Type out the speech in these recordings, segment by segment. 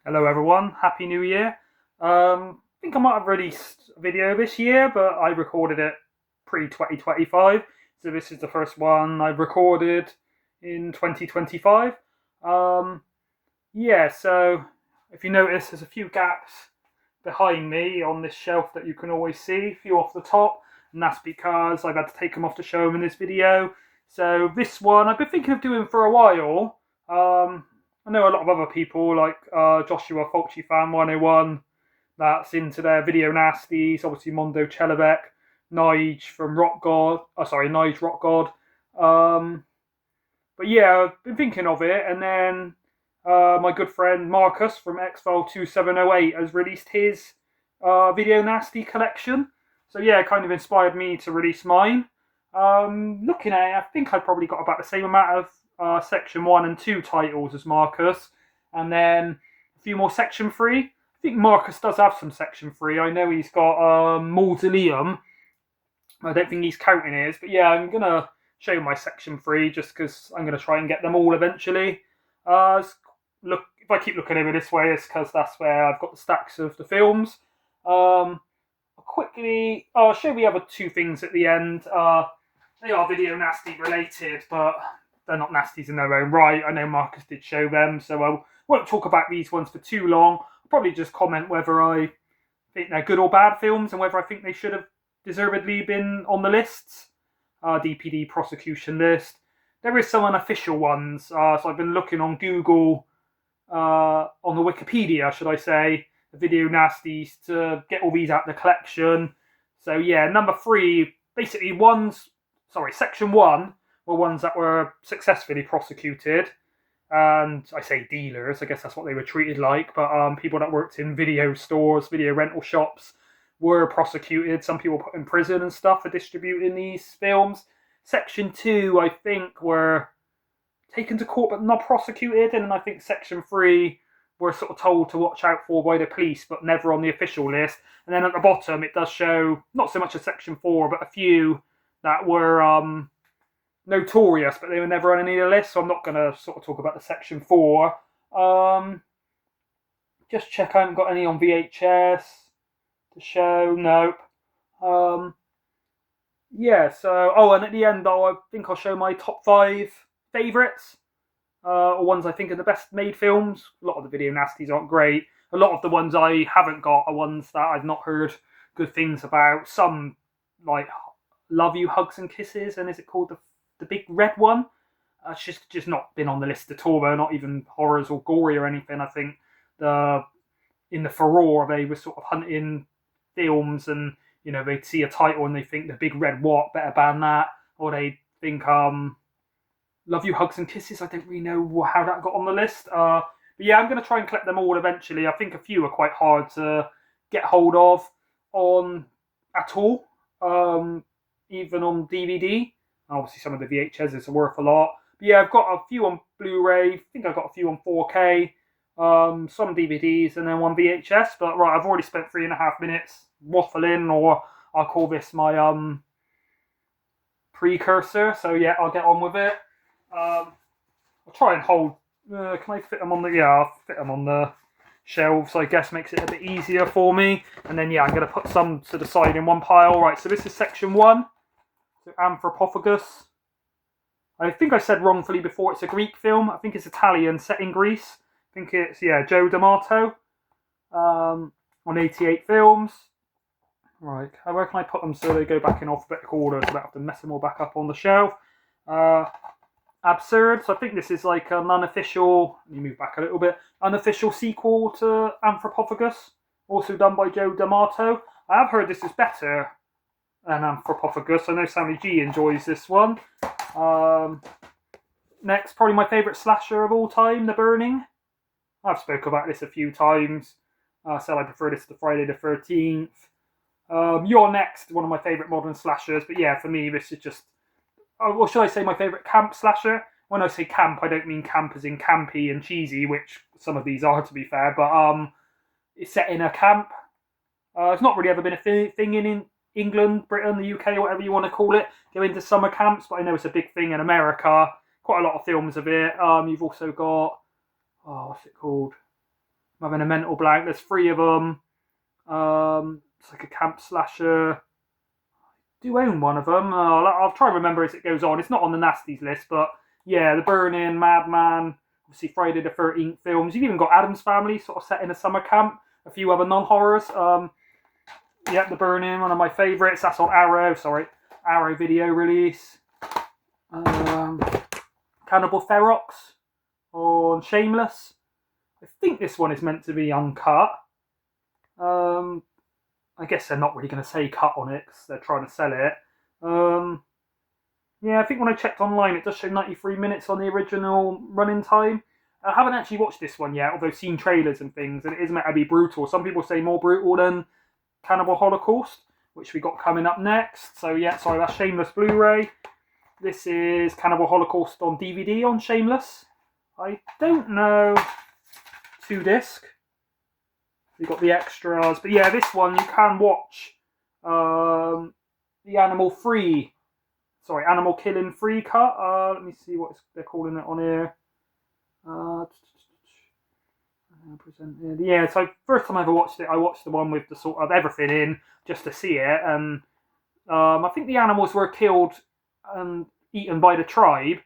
Hello everyone, Happy New Year. I think I might have released a video this year, but I recorded it pre-2025. So this is the first one I've recorded in 2025. Um, yeah, so if you notice, there's a few gaps behind me on this shelf that you can always see, a few off the top, and that's because I've had to take them off to show them in this video. So this one I've been thinking of doing for a while. I know a lot of other people like Joshua Fulci Fan 101 that's into their video nasties, obviously Mondo Chelovek, Nige from Rock God, Nige Rock God. But yeah, I've been thinking of it, and then my good friend Marcus from Xfile 2708 has released his video nasty collection. So yeah, it kind of inspired me to release mine. Looking at it, I think I probably got about the same amount of Section 1 and 2 titles as Marcus, and then a few more Section 3. I think Marcus does have some Section 3. I know he's got Mausoleum. I don't think he's counting his, but yeah, I'm going to show my Section 3 just because I'm going to try and get them all eventually. Look, if I keep looking over this way, it's because that's where I've got the stacks of the films. I'll show the other two things at the end. They are video nasty related, but they're not nasties in their own right. I know Marcus did show them, so I won't talk about these ones for too long. I'll probably just comment whether I think they're good or bad films and whether I think they should have deservedly been on the lists. DPD prosecution list. There is some unofficial ones, so I've been looking on Google, on the Wikipedia, should I say, the video nasties to get all these out of the collection. So yeah, number 3, basically Section 1 were ones that were successfully prosecuted, and I say dealers, I guess that's what they were treated like, but people that worked in video stores, video rental shops were prosecuted. Some people put in prison and stuff for distributing these films. Section 2, I think, were taken to court but not prosecuted, and I think Section 3 were sort of told to watch out for by the police but never on the official list. And then at the bottom it does show not so much a Section 4 but a few that were notorious, but they were never on any of the lists, so I'm not going to sort of talk about the Section 4. Just check I haven't got any on VHS to show. Nope. Yeah, so, and at the end, I think I'll show my top 5 favourites, or ones I think are the best made films. A lot of the video nasties aren't great. A lot of the ones I haven't got are ones that I've not heard good things about. Some, like Love You, Hugs and Kisses, and is it called the big red one? It's just not been on the list at all. They're not even horrors or gory or anything. I think in the furore they were sort of hunting films, and they'd see a title and they think the big red what, better ban that, or they think Love You, Hugs and Kisses. I don't really know how that got on the list. But yeah, I'm going to try and collect them all eventually. I think a few are quite hard to get hold of at all, even on DVD. Obviously, some of the VHSs are worth a lot. But yeah, I've got a few on Blu-ray. I think I've got a few on 4K. Some DVDs, and then one VHS. But right, I've already spent 3.5 minutes waffling, or I'll call this my precursor. So yeah, I'll get on with it. I'll try and hold. Can I fit them on the? Yeah, I'll fit them on the shelves. I guess makes it a bit easier for me. And then yeah, I'm going to put some to the side in one pile. Right, so this is Section 1. So Anthropophagus. I think I said wrongfully before. It's a Greek film. I think it's Italian, set in Greece. I think it's Joe D'Amato. On 88 films. Right, where can I put them so they go back in alphabetical order so I don't have to mess them all back up on the shelf? Absurd. So I think this is like an unofficial, let me move back a little bit, unofficial sequel to Anthropophagus, also done by Joe D'Amato. I have heard this is better than Anthropophagus. I know Sammy G enjoys this one. Next, probably my favourite slasher of all time, The Burning. I've spoken about this a few times. I said I prefer this to Friday the 13th. You're Next, one of my favourite modern slashers, but yeah, for me, this is just, or should I say my favourite camp slasher? When I say camp, I don't mean camp as in campy and cheesy, which some of these are, to be fair, but it's set in a camp. It's not really ever been a thing in England, Britain, the UK, whatever you want to call it, go into summer camps, but I know it's a big thing in America. Quite a lot of films of it. You've also got, what's it called? I'm having a mental blank. There's 3 of them. It's like a camp slasher. I do own one of them. I'll try to remember as it goes on. It's not on the Nasties list, but yeah, The Burning, Madman, obviously Friday the 13th films. You've even got Addams Family, sort of set in a summer camp. A few other non-horrors. Yeah, The Burning, one of my favourites. That's on Arrow. Sorry, Arrow video release. Cannibal Ferox on Shameless. I think this one is meant to be uncut. I guess they're not really going to say cut on it because they're trying to sell it. Yeah, I think when I checked online, it does show 93 minutes on the original running time. I haven't actually watched this one yet, although seen trailers and things, and it is meant to be brutal. Some people say more brutal than Cannibal Holocaust, which we got coming up next. So yeah, sorry, that's Shameless Blu-ray. This is Cannibal Holocaust on DVD on Shameless. I don't know. 2-disc. You've got the extras. But yeah, this one you can watch the animal killing free cut. Let me see what they're calling it on here. Yeah, so first time I ever watched it, I watched the one with the sort of everything in just to see it. And I think the animals were killed and eaten by the tribe.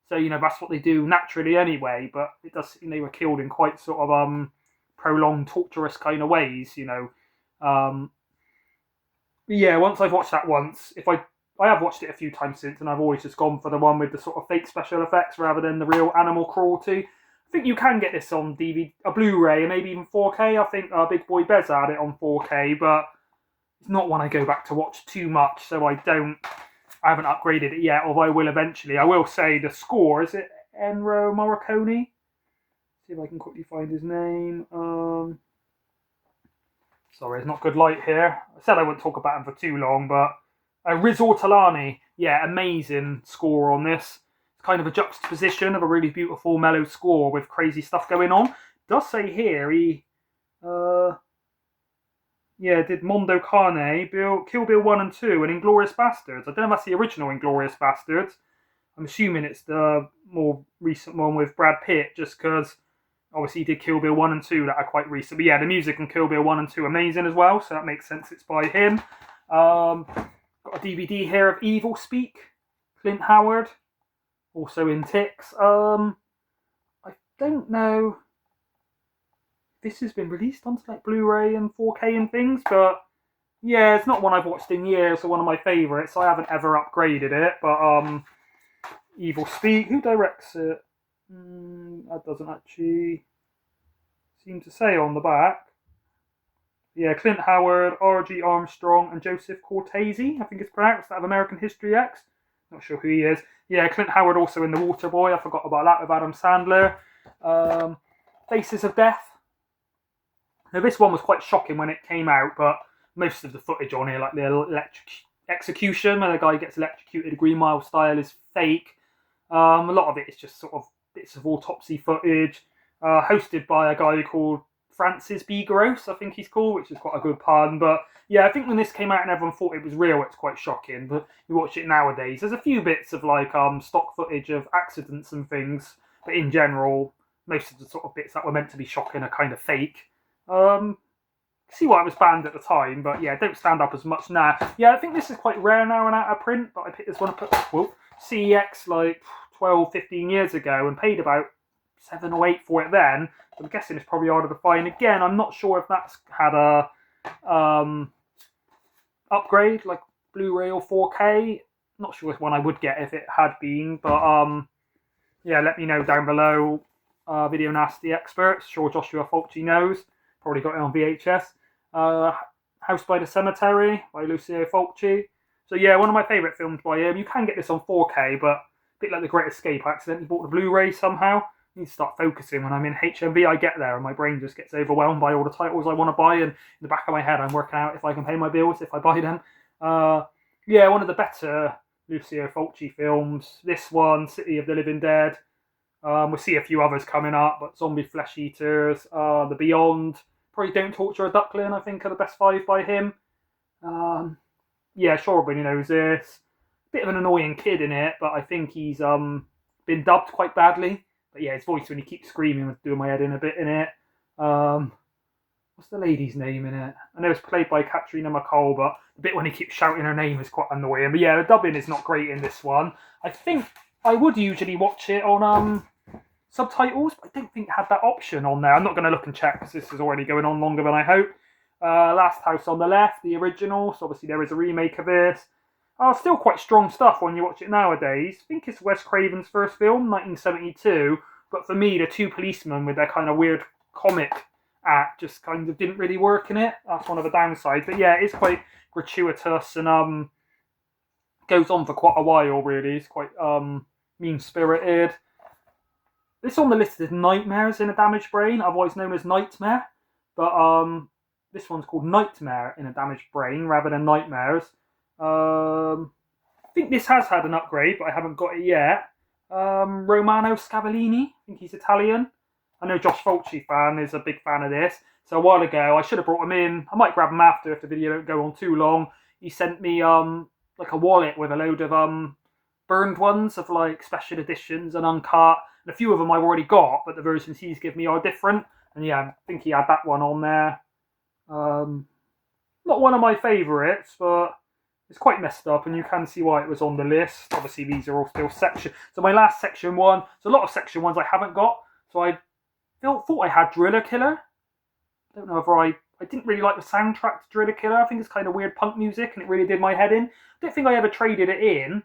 So, that's what they do naturally anyway. But it does seem they were killed in quite sort of prolonged, torturous kind of ways, yeah, once I've watched that once, I have watched it a few times since, and I've always just gone for the one with the sort of fake special effects rather than the real animal cruelty. I think you can get this on DVD, a Blu-ray, and maybe even 4K. I think Big Boy Bez had it on 4K, but it's not one I go back to watch too much, so I haven't upgraded it yet, although I will eventually. I will say the score, is it Enro Morricone? See if I can quickly find his name. Sorry, it's not good light here. I said I wouldn't talk about him for too long, but Riz Ortolani, yeah, amazing score on this. It's kind of a juxtaposition of a really beautiful, mellow score with crazy stuff going on. It does say here he, did Mondo Carne, Kill Bill 1 and 2, and Inglourious Bastards. I don't know if that's the original Inglourious Bastards. I'm assuming it's the more recent one with Brad Pitt, just because obviously he did Kill Bill 1 and 2 that are quite recent. But yeah, the music on Kill Bill 1 and 2 amazing as well, so that makes sense it's by him. Got a DVD here of Evil Speak, Clint Howard, also in Ticks. I don't know if this has been released onto like Blu-ray and 4K and things, but yeah, it's not one I've watched in years or one of my favourites, so I haven't ever upgraded it, but Evil Speak, who directs it? That doesn't actually seem to say on the back. Yeah, Clint Howard, R.G. Armstrong, and Joseph Cortese, I think it's pronounced, out of American History X. Not sure who he is. Yeah, Clint Howard also in The Waterboy. I forgot about that with Adam Sandler. Faces of Death. Now, this one was quite shocking when it came out, but most of the footage on here, like the execution, when the guy gets electrocuted Green Mile style, is fake. A lot of it is just sort of bits of autopsy footage, hosted by a guy called Francis B. Gross, I think he's called, which is quite a good pun. But yeah, I think when this came out and everyone thought it was real, it's quite shocking. But you watch it nowadays, there's a few bits of like stock footage of accidents and things, but in general, most of the sort of bits that were meant to be shocking are kind of fake. See why it was banned at the time, but yeah, don't stand up as much now. Yeah, I think this is quite rare now and out of print, but I picked this one up at CEX like 12, 15 years ago and paid about 7 or 8 for it then. So I'm guessing it's probably harder to find. Again, I'm not sure if that's had a upgrade like Blu-ray or 4K. Not sure which one I would get if it had been, but yeah, let me know down below. Video Nasty experts, sure Joshua Fulci knows. Probably got it on VHS. House by the Cemetery by Lucio Fulci. So yeah, one of my favourite films by him. You can get this on 4K, but a bit like The Great Escape, I accidentally bought the Blu-ray somehow. I need to start focusing. When I'm in HMV, I get there and my brain just gets overwhelmed by all the titles I want to buy, and in the back of my head I'm working out if I can pay my bills if I buy them. Yeah, one of the better Lucio Fulci films. This one, City of the Living Dead. We'll see a few others coming up, but Zombie Flesh Eaters, The Beyond, probably Don't Torture a Duckling, I think, are the best 5 by him. Yeah, sure, everybody knows this. Bit of an annoying kid in it, but I think he's been dubbed quite badly. But yeah, his voice when he keeps screaming was doing my head in a bit in it. What's the lady's name in it? I know it's played by Katrina McCall, but the bit when he keeps shouting her name is quite annoying. But yeah, the dubbing is not great in this one. I think I would usually watch it on subtitles, but I don't think it had that option on there. I'm not going to look and check because this is already going on longer than I hope. Last House on the Left, the original. So obviously there is a remake of this. Still quite strong stuff when you watch it nowadays. I think it's Wes Craven's first film, 1972. But for me, the two policemen with their kind of weird comic act just kind of didn't really work in it. That's one of the downsides. But yeah, it's quite gratuitous and goes on for quite a while, really. It's quite mean-spirited. This on the list is Nightmares in a Damaged Brain, otherwise known as Nightmare. But this one's called Nightmare in a Damaged Brain rather than Nightmares. I think this has had an upgrade, but I haven't got it yet. Romano Scavallini, I think he's Italian. I know Josh Fulci fan is a big fan of this. So a while ago, I should have brought him in. I might grab him after if the video don't go on too long. He sent me like a wallet with a load of burned ones of like special editions and uncut. And a few of them I've already got, but the versions he's given me are different. And yeah, I think he had that one on there. Not one of my favourites, but it's quite messed up, and you can see why it was on the list. Obviously, these are all still section. So my last section one, so a lot of section ones I haven't got. So I thought I had Driller Killer. I don't know if I didn't really like the soundtrack to Driller Killer. I think it's kind of weird punk music, and it really did my head in. I don't think I ever traded it in.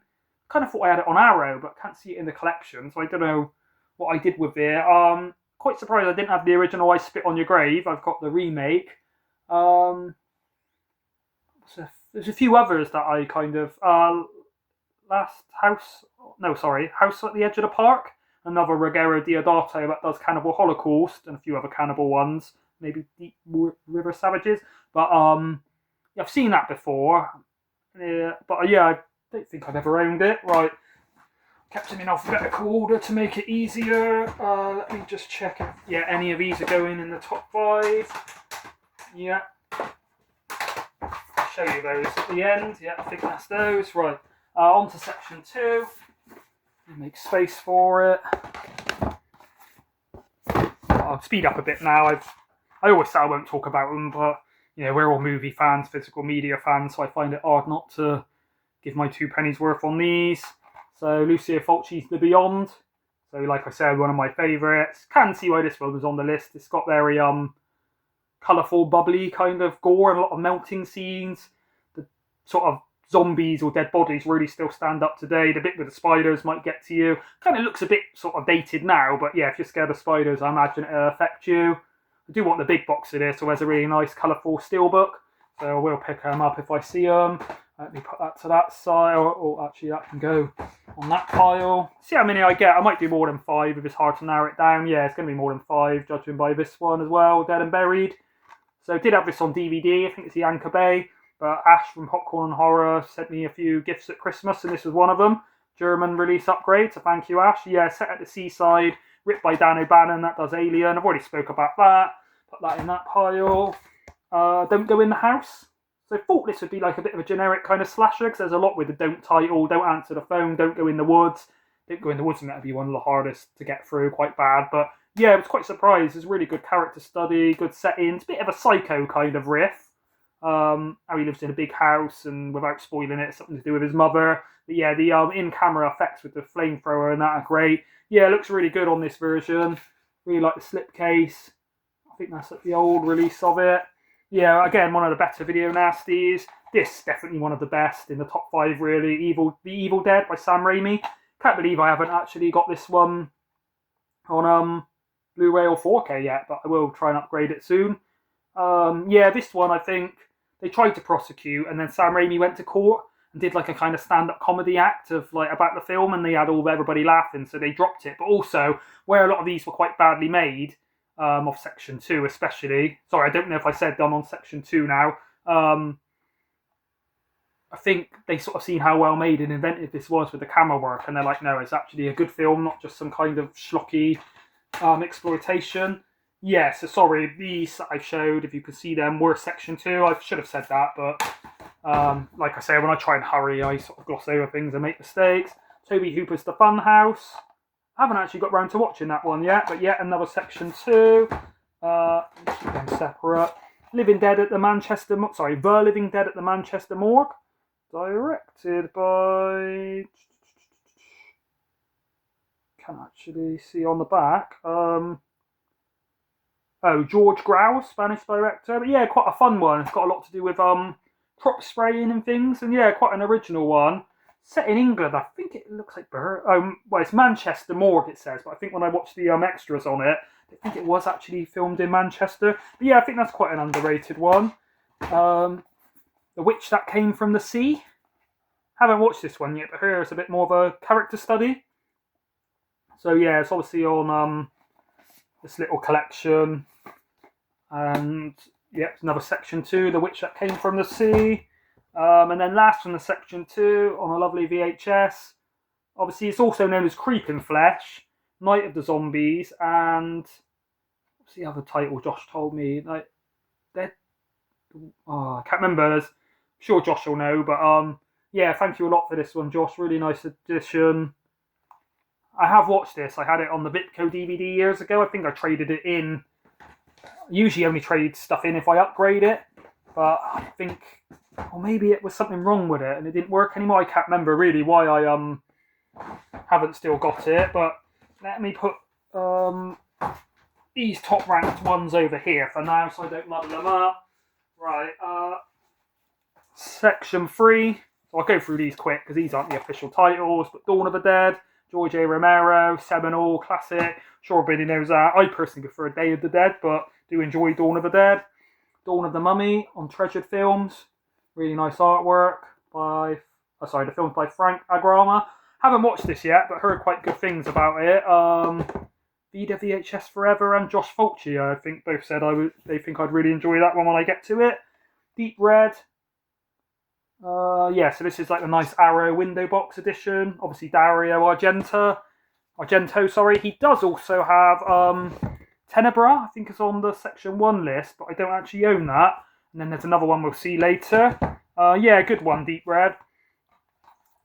Kind of thought I had it on Arrow, but can't see it in the collection, so I don't know what I did with it. Quite surprised I didn't have the original I Spit on Your Grave. I've got the remake. There's a few others that I kind of House at the Edge of the Park, another Ruggero Deodato that does Cannibal Holocaust, and a few other cannibal ones, maybe Deep River Savages. But yeah, I've seen that before. But yeah, I don't think I've ever owned it. Right, kept them in alphabetical order to make it easier. Let me just check if any of these are going in the top 5. Yeah. Show you those at the end. Yeah, I think that's those. Right, on to section 2. Make space for it. I'll speed up a bit now. I always say I won't talk about them, but you know, we're all movie fans, physical media fans, so I find it hard not to give my 2 pennies worth on these. So Lucio Fulci's The Beyond. So like I said, one of my favourites. Can see why this one was on the list. It's got very colourful, bubbly kind of gore and a lot of melting scenes. The sort of zombies or dead bodies really still stand up today. The bit with the spiders might get to you. Kind of looks a bit sort of dated now, but yeah, if you're scared of spiders, I imagine it'll affect you. I do want the big box of this, so there's a really nice colourful steelbook. So I will pick them up if I see them. Let me put that to that side, or actually that can go on that pile. See how many I get. I might do more than 5 if it's hard to narrow it down. Yeah, it's going to be more than 5, judging by this one as well, Dead and Buried. So I did have this on DVD, I think it's the Anchor Bay, but Ash from Popcorn and Horror sent me a few gifts at Christmas, and this was one of them. German release upgrade, so thank you, Ash. Yeah, set at the seaside, written by Dan O'Bannon, that does Alien. I've already spoke about that. Put that in that pile. Don't Go in the House. So I thought this would be like a bit of a generic kind of slasher, because there's a lot with the don't title, don't answer the phone, don't go in the woods. Don't Go in the Woods, and that'd be one of the hardest to get through, quite bad, but yeah, I was quite surprised. It's really good character study, good settings, bit of a Psycho kind of riff. How he lives in a big house, and without spoiling it, something to do with his mother. But yeah, the in-camera effects with the flamethrower and that are great. Yeah, it looks really good on this version. Really like the slipcase. I think that's the old release of it. Yeah, again, one of the better video nasties. This definitely one of the best in the top 5, really. The Evil Dead by Sam Raimi. Can't believe I haven't actually got this one on Blu-ray or 4K yet, but I will try and upgrade it soon. Yeah, this one, I think they tried to prosecute, and then Sam Raimi went to court and did like a kind of stand-up comedy act of like about the film, and they had everybody laughing, so they dropped it. But also, where a lot of these were quite badly made, of section 2 especially. Sorry, I don't know if I said done on section 2 now. I think they sort of seen how well made and inventive this was with the camera work, and they're like, no, it's actually a good film, not just some kind of schlocky exploitation. Yeah, so sorry, these I showed, if you could see them, were section 2. I should have said that, but like I say, when I try and hurry, I sort of gloss over things and make mistakes. Toby Hooper's The Funhouse. I haven't actually got round to watching that one yet, but yet another section 2. Keep them separate. The Living Dead at the Manchester Morgue, directed by. Can't actually see on the back. George Grau, Spanish director. But yeah, quite a fun one. It's got a lot to do with prop spraying and things, and yeah, quite an original one. Set in England, I think it looks like it's Manchester Morgue, it says, but I think when I watched the extras on it, I think it was actually filmed in Manchester. But yeah, I think that's quite an underrated one. The Witch That Came From the Sea. Haven't watched this one yet, but here it's a bit more of a character study. So yeah, it's obviously on this little collection. And yeah, it's another section 2, The Witch That Came From the Sea. And then last from the section 2 on a lovely VHS. Obviously, it's also known as Creeping Flesh, Night of the Zombies, and what's the other title Josh told me? Like, I can't remember. I'm sure Josh will know, but yeah, thank you a lot for this one, Josh. Really nice edition. I have watched this. I had it on the Bitco DVD years ago. I think I traded it in. I usually only trade stuff in if I upgrade it, but I think, or maybe it was something wrong with it and it didn't work anymore. I can't remember really why I haven't still got it, but let me put these top ranked ones over here for now so I don't muddle them up. Right, section 3. So I'll go through these quick because these aren't the official titles, but Dawn of the Dead, George A. Romero, seminal, classic. Sure everybody knows that. I personally prefer Day of the Dead, but do enjoy Dawn of the Dead. Dawn of the Mummy on Treasured Films. Really nice artwork by, the film's by Frank Agrama. Haven't watched this yet, but heard quite good things about it. Vida VHS Forever and Josh Fulci, I think both said they think I'd really enjoy that one when I get to it. Deep Red. So this is like the nice Arrow window box edition. Obviously Dario Argento. He does also have Tenebra, I think it's on the section 1 list, but I don't actually own that. And then there's another one we'll see later. Good one, Deep Red.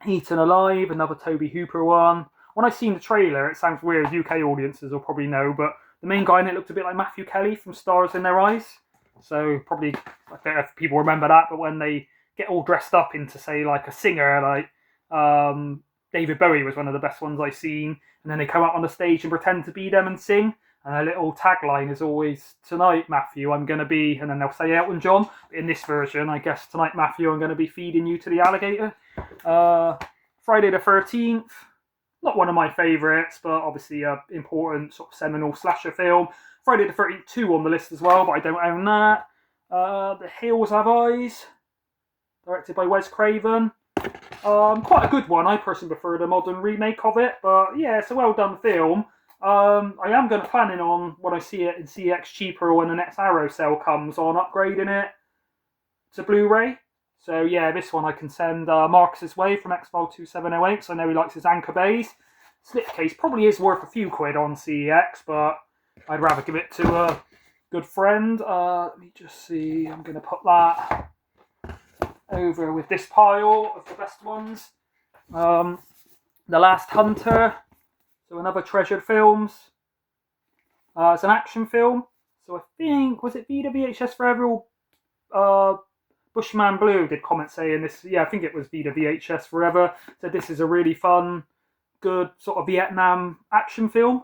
Eaten Alive, another Toby Hooper one. When I seen the trailer, it sounds weird, UK audiences will probably know, but the main guy in it looked a bit like Matthew Kelly from Stars in Their Eyes. So probably, I don't know if people remember that, but when they get all dressed up into, say, like a singer, like David Bowie was one of the best ones I've seen, and then they come out on the stage and pretend to be them and sing, and their little tagline is always, "Tonight, Matthew, I'm going to be," and then they'll say Elton John. But in this version, I guess, "Tonight, Matthew, I'm going to be feeding you to the alligator." Friday the 13th, not one of my favourites, but obviously an important sort of seminal slasher film. Friday the 13th 2 on the list as well, but I don't own that. The Hills Have Eyes, directed by Wes Craven. Quite a good one. I personally prefer the modern remake of it, but yeah, it's a well done film. I am planning on, when I see it in CX cheaper or when the next Arrow sale comes on, upgrading it to Blu-ray. So yeah, this one I can send Marcus's way from X-File 2708, so I know he likes his Anchor Bays. Slipcase probably is worth a few quid on CEX, but I'd rather give it to a good friend. Let me just see, I'm going to put that over with this pile of the best ones. The Last Hunter, so another Treasured Films. It's an action film, so I think, was it Vida VHS Forever or Bushman Blue did comment saying this, I think it was Vida VHS Forever, said this is a really fun, good sort of Vietnam action film.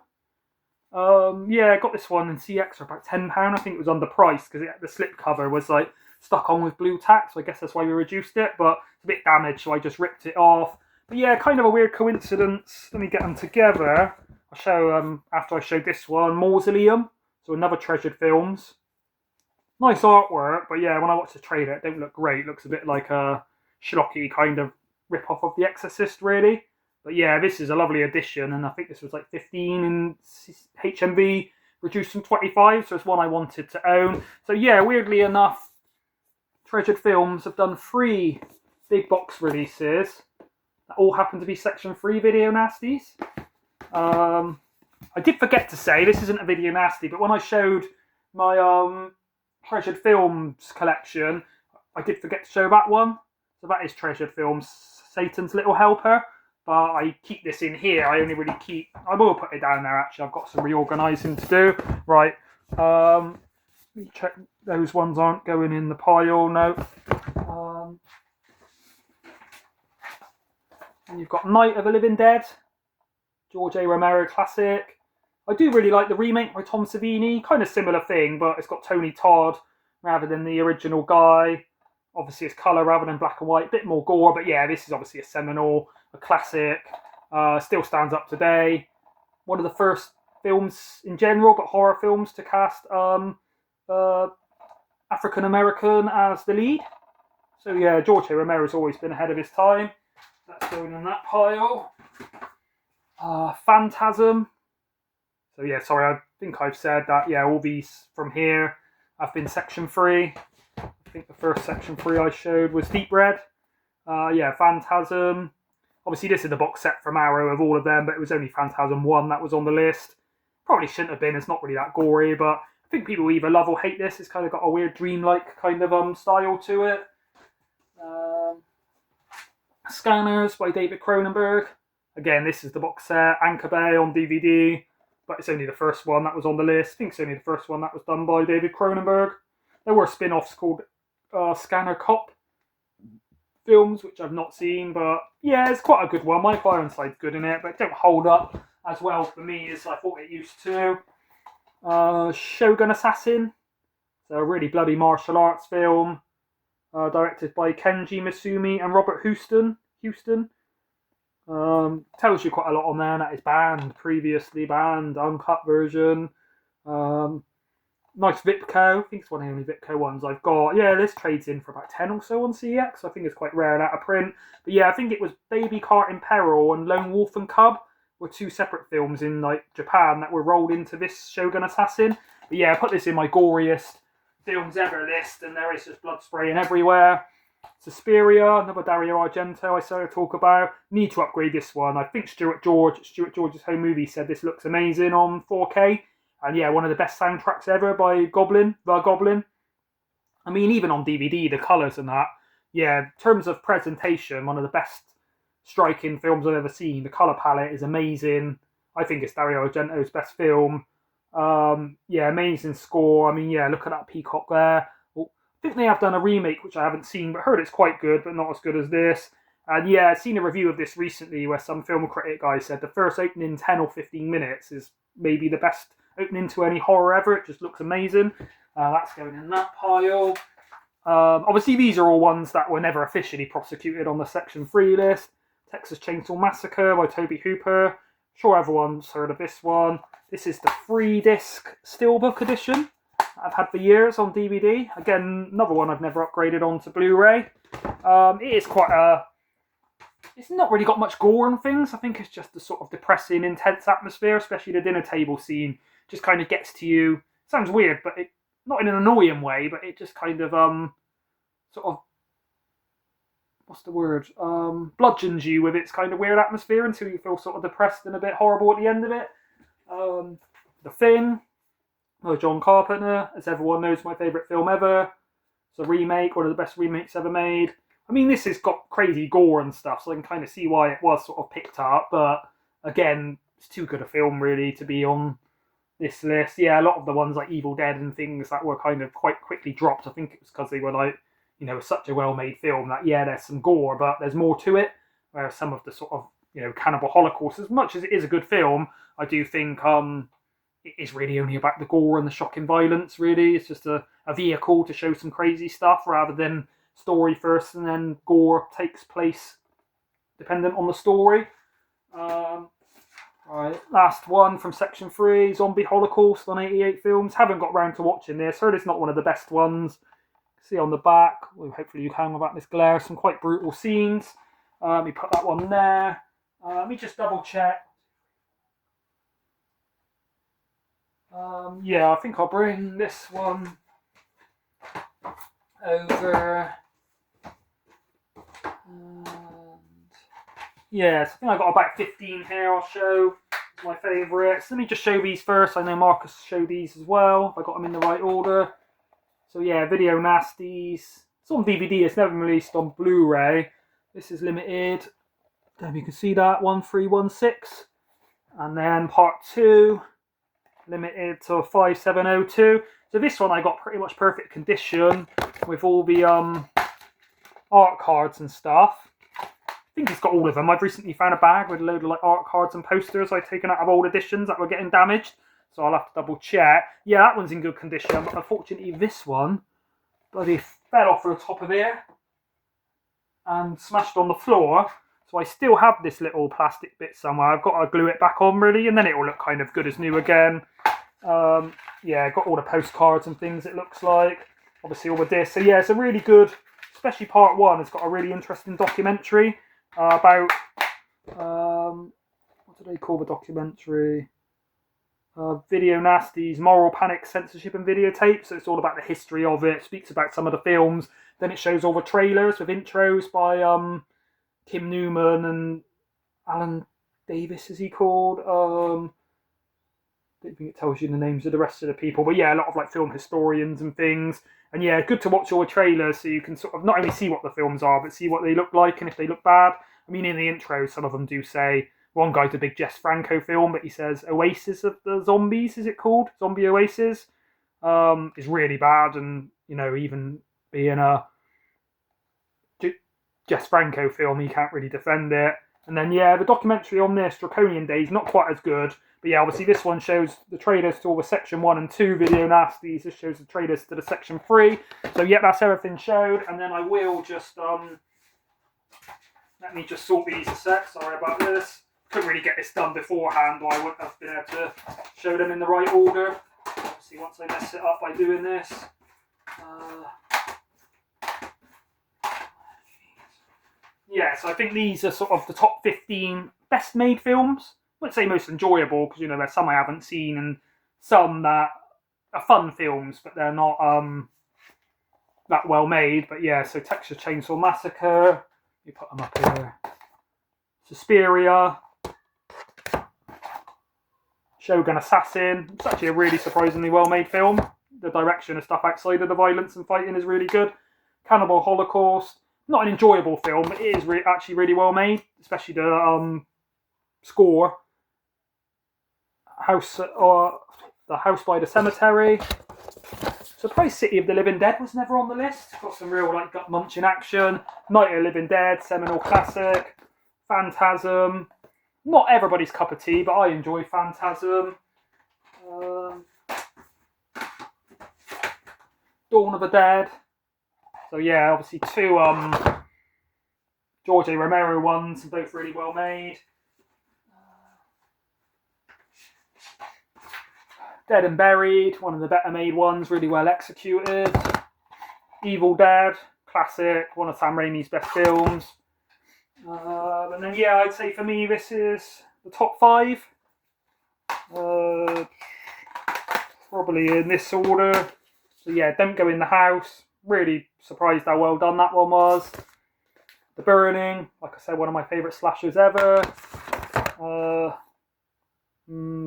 I got this one in CX for about £10. I think it was underpriced because the slip cover was like stuck on with blue tack, so I guess that's why we reduced it, but it's a bit damaged, so I just ripped it off. But yeah, kind of a weird coincidence. Let me get them together. I'll show after I showed this one, Mausoleum, so another Treasured Films. Nice artwork, but yeah, when I watch the trailer, it don't look great. It looks a bit like a schlocky kind of rip-off of The Exorcist, really. But yeah, this is a lovely edition, and I think this was like 15 in HMV, reduced from 25, so it's one I wanted to own. So yeah, weirdly enough, Treasured Films have done 3 big box releases that all happen to be Section 3 Video Nasties. I did forget to say, this isn't a Video Nasty, but when I showed my Treasured Films collection, I did forget to show that one. So that is Treasured Films, Satan's Little Helper. But I keep this in here. I only really keep... I will put it down there, actually. I've got some reorganising to do. Right. Let me check those ones aren't going in the pile, no. And you've got Night of the Living Dead, George A. Romero classic. I do really like the remake by Tom Savini, kind of similar thing, but it's got Tony Todd rather than the original guy. Obviously it's colour rather than black and white, a bit more gore, but yeah, this is obviously a seminal, a classic, still stands up today. One of the first films in general, but horror films, to cast African American as the lead. So yeah, George A. Romero's always been ahead of his time. That's going in that pile. Phantasm. So yeah, sorry, I think I've said that. Yeah, all these from here have been section 3. I think the first section 3 I showed was Deep Red. Yeah, Phantasm. Obviously, this is the box set from Arrow of all of them, but it was only Phantasm 1 that was on the list. Probably shouldn't have been, it's not really that gory, but I think people either love or hate this. It's kind of got a weird dreamlike kind of style to it. Scanners by David Cronenberg. Again, this is the box set. Anchor Bay on DVD, but it's only the first one that was on the list. I think it's only the first one that was done by David Cronenberg. There were spin-offs called Scanner Cop films, which I've not seen, but yeah, it's quite a good one. Mike Ironside's good in it, but it don't hold up as well for me as I thought it used to. Shogun Assassin, so a really bloody martial arts film, directed by Kenji Misumi and Robert Houston. Tells you quite a lot on there, and that is previously banned, uncut version. Nice Vipco. I think it's one of the only Vipco ones I've got. Yeah, this trades in for about 10 or so on CX. I think it's quite rare and out of print. But yeah, I think it was Baby Cart in Peril and Lone Wolf and Cub were 2 separate films in like Japan that were rolled into this Shogun Assassin. But yeah, I put this in my goriest films ever list, and there is just blood spraying everywhere. Suspiria, another Dario Argento I started to talk about. Need to upgrade this one. I think Stuart George's Home Movie said this looks amazing on 4K. And yeah, one of the best soundtracks ever by The Goblin. I mean, even on DVD, the colours and that. Yeah, in terms of presentation, one of the best striking films I've ever seen. The colour palette is amazing. I think it's Dario Argento's best film. Yeah, amazing score. I mean, yeah, look at that peacock there. Well, I think they have done a remake, which I haven't seen, but heard it's quite good, but not as good as this. And yeah, I've seen a review of this recently where some film critic guy said the first opening 10 or 15 minutes is maybe the best opening to any horror ever. It just looks amazing. That's going in that pile. Obviously, these are all ones that were never officially prosecuted on the Section 3 list. Texas Chainsaw Massacre by Tobe Hooper. Sure everyone's heard of this one. This is the 3-disc Steelbook edition that I've had for years on DVD. Again, another one I've never upgraded onto Blu-ray. It is quite a... It's not really got much gore and things. I think it's just a sort of depressing, intense atmosphere, especially the dinner table scene. Just kind of gets to you. Sounds weird, but it not in an annoying way, but it just kind of sort of, what's the word? Bludgeons you with its kind of weird atmosphere until you feel sort of depressed and a bit horrible at the end of it. The Thing by John Carpenter, as everyone knows, my favourite film ever. It's a remake, one of the best remakes ever made. I mean, this has got crazy gore and stuff, so I can kind of see why it was sort of picked up, but again, it's too good a film really to be on this list. Yeah, a lot of the ones like Evil Dead and things that were kind of quite quickly dropped, I think it was because they were like, you know, such a well-made film that, yeah, there's some gore, but there's more to it, whereas some of the sort of, you know, Cannibal Holocaust, as much as it is a good film, I do think it is really only about the gore and the shocking violence, really. It's just a vehicle to show some crazy stuff rather than story first and then gore takes place dependent on the story. Right, last one from Section 3, Zombie Holocaust on 88 Films. Haven't got round to watching this. Heard it's not one of the best ones. See on the back, well, hopefully you can without this glare, some quite brutal scenes. Let me put that one there. Let me just double check. Yeah, I think I'll bring this one over. Yes, I think I've got about 15 here I'll show. It's my favourites. Let me just show these first. I know Marcus showed these as well. If I got them in the right order. So yeah, Video Nasties. It's on DVD. It's never released on Blu-ray. This is limited. There you can see that. 1316. And then part 2. limited to 5702. So this one I got pretty much perfect condition with all the art cards and stuff. I think it's got all of them. I've recently found a bag with a load of like art cards and posters I'd taken out of old editions that were getting damaged. So I'll have to double check. Yeah, that one's in good condition, but unfortunately this one bloody fell off the top of here and smashed on the floor. So I still have this little plastic bit somewhere. I've got to glue it back on really, and then it will look kind of good as new again. Yeah, got all the postcards and things it looks like. Obviously all the discs. So yeah, it's a really good, especially part one, it's got a really interesting documentary about, what do they call the documentary? Video Nasties, Moral Panic, Censorship and Videotape. So it's all about the history of it, speaks about some of the films. Then it shows all the trailers with intros by Kim Newman and Alan Davis, is he called? I don't think it tells you the names of the rest of the people. But yeah, a lot of like film historians and things. And yeah, good to watch all the trailers so you can sort of not only see what the films are, but see what they look like and if they look bad. I mean, in the intro, some of them do say, one guy's a big Jess Franco film, but he says Oasis of the Zombies, is it called? Zombie Oasis? Is really bad, and, you know, even being a Jess Franco film, he can't really defend it. And then, yeah, the documentary on this, Draconian Days, not quite as good, but yeah, obviously this one shows the trailers to all the Section 1 and 2 Video Nasties. This shows the trailers to the Section 3. So, yeah, that's everything showed, and then I will just, let me just sort these a sec, sorry about this. Couldn't really get this done beforehand, or I wouldn't have been able to show them in the right order. Obviously, once I mess it up by doing this. Yeah, so I think these are sort of the top 15 best made films. I wouldn't say most enjoyable, because, you know, there's some I haven't seen, and some that are fun films, but they're not that well made. But yeah, so Texas Chainsaw Massacre, you put them up here. Suspiria, Shogun Assassin. It's actually a really surprisingly well-made film. The direction and stuff outside of the violence and fighting is really good. Cannibal Holocaust. Not an enjoyable film, but it is actually really well-made, especially the score. The House by the Cemetery. Surprised City of the Living Dead was never on the list. Got some real like gut-munching action. Night of the Living Dead, seminal classic. Phantasm. Not everybody's cup of tea, but I enjoy Phantasm. Dawn of the Dead. So yeah, obviously two George A. Romero ones, both really well made. Dead and Buried, one of the better made ones, really well executed. Evil Dead, classic, one of Sam Raimi's best films. And then yeah, I'd say for me this is the top 5. Probably in this order. So yeah, Don't Go in the House. Really surprised how well done that one was. The Burning, like I said, one of my favourite slashers ever.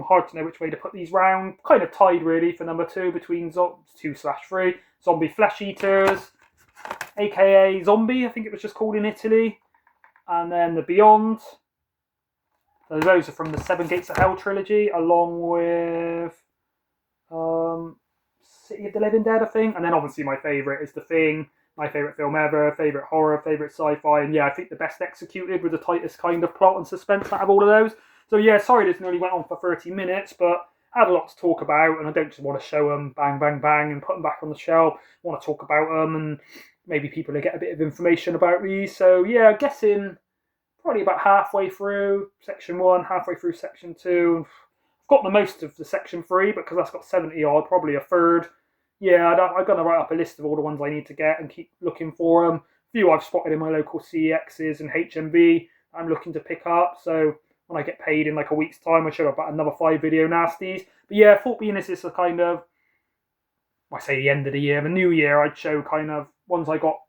Hard to know which way to put these round. Kind of tied really for number 2 between 2/3. Zombie Flesh Eaters, aka Zombie, I think it was just called in Italy. And then The Beyond. So those are from the Seven Gates of Hell trilogy, along with City of the Living Dead, I think. And then obviously my favourite is The Thing. My favourite film ever, favourite horror, favourite sci-fi. And yeah, I think the best executed with the tightest kind of plot and suspense out of all of those. So yeah, sorry this nearly went on for 30 minutes, but I had a lot to talk about, and I don't just want to show them bang, bang, bang and put them back on the shelf. I want to talk about them, and maybe people will get a bit of information about these. So yeah, I'm guessing probably about halfway through Section 1, halfway through Section 2. I've got the most of the Section 3, because that's got 70 odd, probably a third. Yeah, I'm going to write up a list of all the ones I need to get and keep looking for them. A few I've spotted in my local CEXs and HMV I'm looking to pick up. So when I get paid in like a week's time, I should have about another 5 Video Nasties. But yeah, I thought being this is a kind of, I say the end of the year, the new year, I'd show kind of ones I got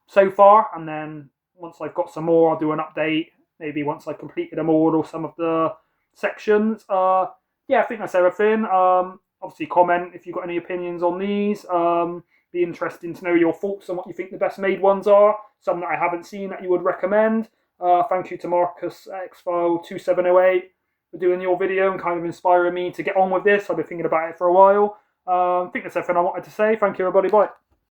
so far, and then once I've got some more, I'll do an update. Maybe once I've completed them all or some of the sections. Yeah, I think that's everything. Obviously, comment if you've got any opinions on these. Be interesting to know your thoughts on what you think the best made ones are. Some that I haven't seen that you would recommend. Thank you to Marcus Xfile 2708 for doing your video and kind of inspiring me to get on with this. I've been thinking about it for a while. I think that's everything I wanted to say. Thank you, everybody. Bye.